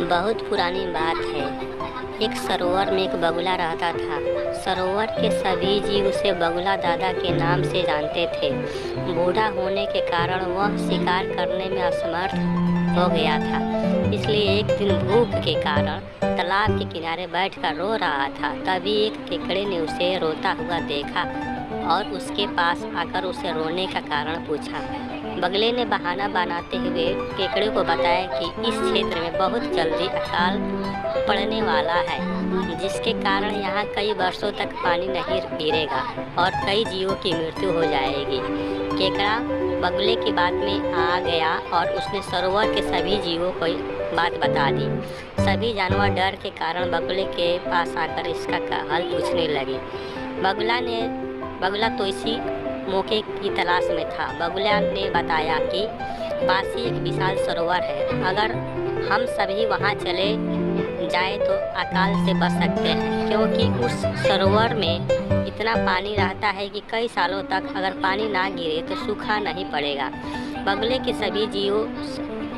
बहुत पुरानी बात है। एक सरोवर में एक बगुला रहता था। सरोवर के सभी जीव उसे बगुला दादा के नाम से जानते थे। बूढ़ा होने के कारण वह शिकार करने में असमर्थ हो गया था। इसलिए एक दिन भूख के कारण तालाब के किनारे बैठकर रो रहा था। तभी एक केकड़े ने उसे रोता हुआ देखा और उसके पास आकर उसे रोने का कारण पूछा। बगले ने बहाना बनाते हुए केकड़े को बताया कि इस क्षेत्र में बहुत जल्दी अकाल पड़ने वाला है, जिसके कारण यहाँ कई वर्षों तक पानी नहीं गिरेगा और कई जीवों की मृत्यु हो जाएगी। केकड़ा बगले की बात में आ गया और उसने सरोवर के सभी जीवों को बात बता दी। सभी जानवर डर के कारण बगले के पास आकर इसका हल पूछने लगे। बगुला तो इसी मौके की तलाश में था। बगुला ने बताया कि पास ही एक विशाल सरोवर है। अगर हम सभी वहां चले जाए तो अकाल से बच सकते हैं, क्योंकि उस सरोवर में इतना पानी रहता है कि कई सालों तक अगर पानी ना गिरे तो सूखा नहीं पड़ेगा। बगुले के सभी जीवों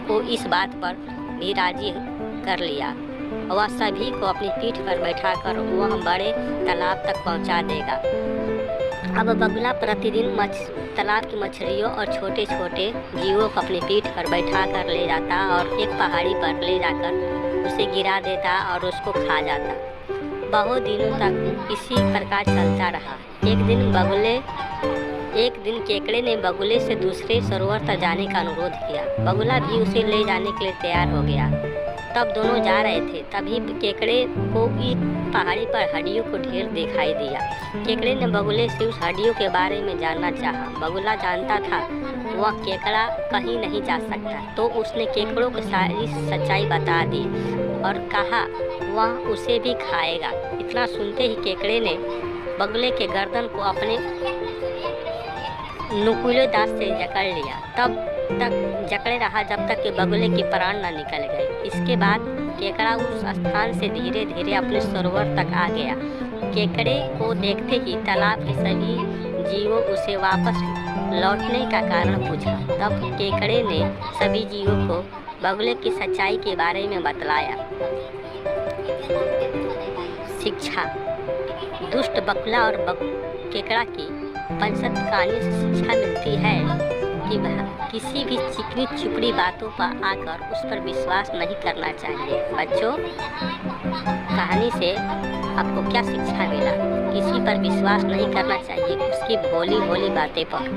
को इस बात पर भी राजी कर लिया। वह सभी को अपनी पीठ पर बैठाकर वह बड़े तालाब तक पहुंचा देगा। अब बगुला प्रतिदिन तालाब की मछलियों और छोटे छोटे जीवों को अपनी पीठ पर बैठा कर ले जाता और एक पहाड़ी पर ले जाकर उसे गिरा देता और उसको खा जाता। बहुत दिनों तक इसी प्रकार चलता रहा। एक दिन केकड़े ने बगुले से दूसरे सरोवर तक जाने का अनुरोध किया। बगुला भी उसे ले जाने के लिए तैयार हो गया। तब दोनों जा रहे थे, तभी केकड़े को एक पहाड़ी पर हड्डियों को ढेर दिखाई दिया। केकड़े ने बगुले से उस हड्डियों के बारे में जानना चाहा। बगुला जानता था वह केकड़ा कहीं नहीं जा सकता, तो उसने केकड़ों को सारी सच्चाई बता दी और कहा वह उसे भी खाएगा। इतना सुनते ही केकड़े ने बगुले के गर्दन को अपने नुकीले दांत से जकड़ लिया। तब तक जकड़े रहा जब तक कि बगुले के प्राण न निकल गए। इसके बाद केकड़ा उस स्थान से धीरे धीरे अपने सरोवर तक आ गया। केकड़े को देखते ही तालाब के सभी जीवों उसे वापस लौटने का कारण पूछा। तब केकड़े ने सभी जीवों को बगुले की सच्चाई के बारे में बतलाया। शिक्षा। दुष्ट बगुला और केकड़ा की पंचत कहानी से शिक्षा मिलती है कि किसी भी चिकनी चुपड़ी बातों पर आकर उस पर विश्वास नहीं करना चाहिए। बच्चों, कहानी से आपको क्या शिक्षा मिला? किसी पर विश्वास नहीं करना चाहिए उसकी भोली भोली बातें पर।